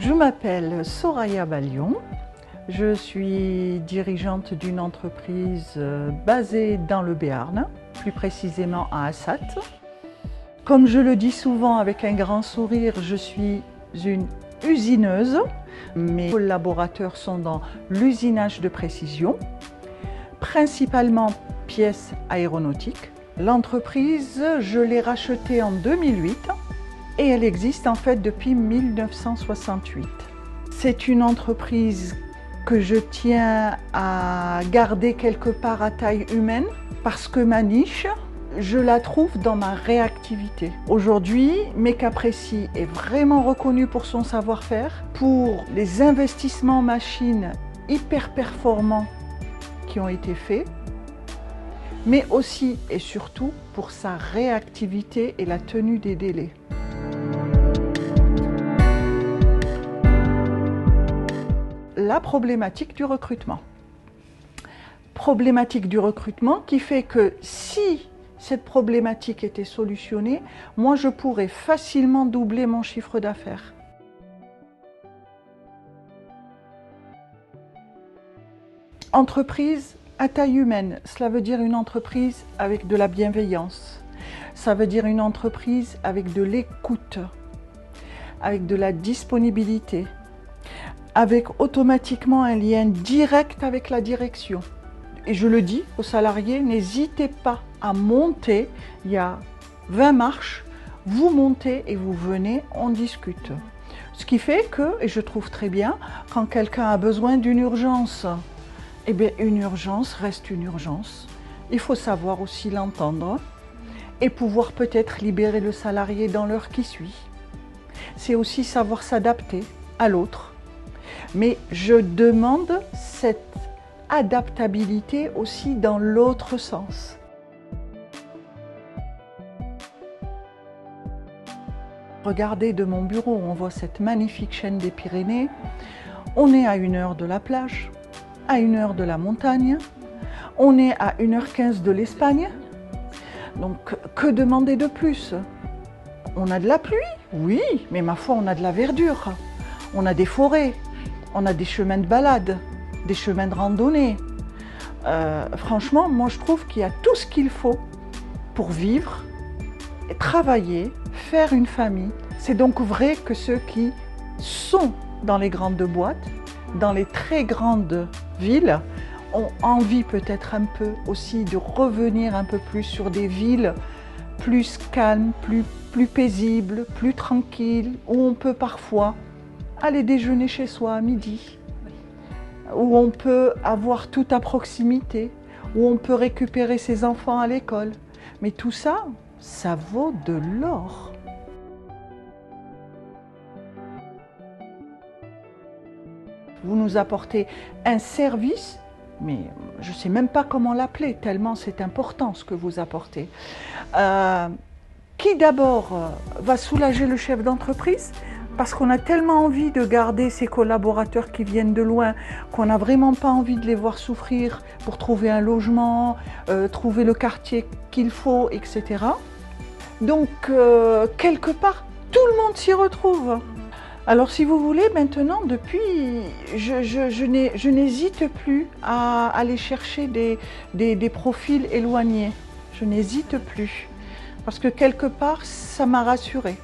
Je m'appelle Soraya Ballion, je suis dirigeante d'une entreprise basée dans le Béarn, plus précisément à Assat. Comme je le dis souvent avec un grand sourire, je suis une usineuse. Mes collaborateurs sont dans l'usinage de précision, principalement pièces aéronautiques. L'entreprise, je l'ai rachetée en 2008 et elle existe en fait depuis 1968. C'est une entreprise que je tiens à garder quelque part à taille humaine parce que ma niche, je la trouve dans ma réactivité. Aujourd'hui, Meka Précis est vraiment reconnu pour son savoir-faire, pour les investissements machines hyper performants qui ont été faits, mais aussi et surtout pour sa réactivité et la tenue des délais. La problématique du recrutement. Problématique du recrutement qui fait que si cette problématique était solutionnée, moi je pourrais facilement doubler mon chiffre d'affaires. Entreprise à taille humaine, cela veut dire une entreprise avec de la bienveillance. Ça veut dire une entreprise avec de l'écoute, avec de la disponibilité, avec automatiquement un lien direct avec la direction. Et je le dis aux salariés, n'hésitez pas à monter, il y a 20 marches, vous montez et vous venez, on discute. Ce qui fait que, et je trouve très bien, quand quelqu'un a besoin d'une urgence, eh bien une urgence reste une urgence. Il faut savoir aussi l'entendre et pouvoir peut-être libérer le salarié dans l'heure qui suit. C'est aussi savoir s'adapter à l'autre. Mais je demande cette adaptabilité aussi dans l'autre sens. Regardez de mon bureau, on voit cette magnifique chaîne des Pyrénées. On est à 1 heure de la plage, à 1 heure de la montagne. On est à 1h15 de l'Espagne. Donc, que demander de plus? On a de la pluie, oui, mais ma foi, on a de la verdure. On a des forêts, on a des chemins de balade, des chemins de randonnée. Franchement, moi je trouve qu'il y a tout ce qu'il faut pour vivre, travailler, faire une famille. C'est donc vrai que ceux qui sont dans les grandes boîtes, dans les très grandes villes, ont envie peut-être un peu aussi de revenir un peu plus sur des villes plus calmes, plus paisibles, plus tranquilles, où on peut parfois aller déjeuner chez soi à midi, où on peut avoir tout à proximité, où on peut récupérer ses enfants à l'école. Mais tout ça, ça vaut de l'or. Vous nous apportez un service, mais je ne sais même pas comment l'appeler, tellement c'est important ce que vous apportez, qui d'abord va soulager le chef d'entreprise, parce qu'on a tellement envie de garder ces collaborateurs qui viennent de loin, qu'on n'a vraiment pas envie de les voir souffrir pour trouver un logement, trouver le quartier qu'il faut, etc. Donc, quelque part, tout le monde s'y retrouve. Alors, si vous voulez, maintenant, depuis, je n'hésite plus à aller chercher des profils éloignés. Je n'hésite plus, parce que quelque part, ça m'a rassurée.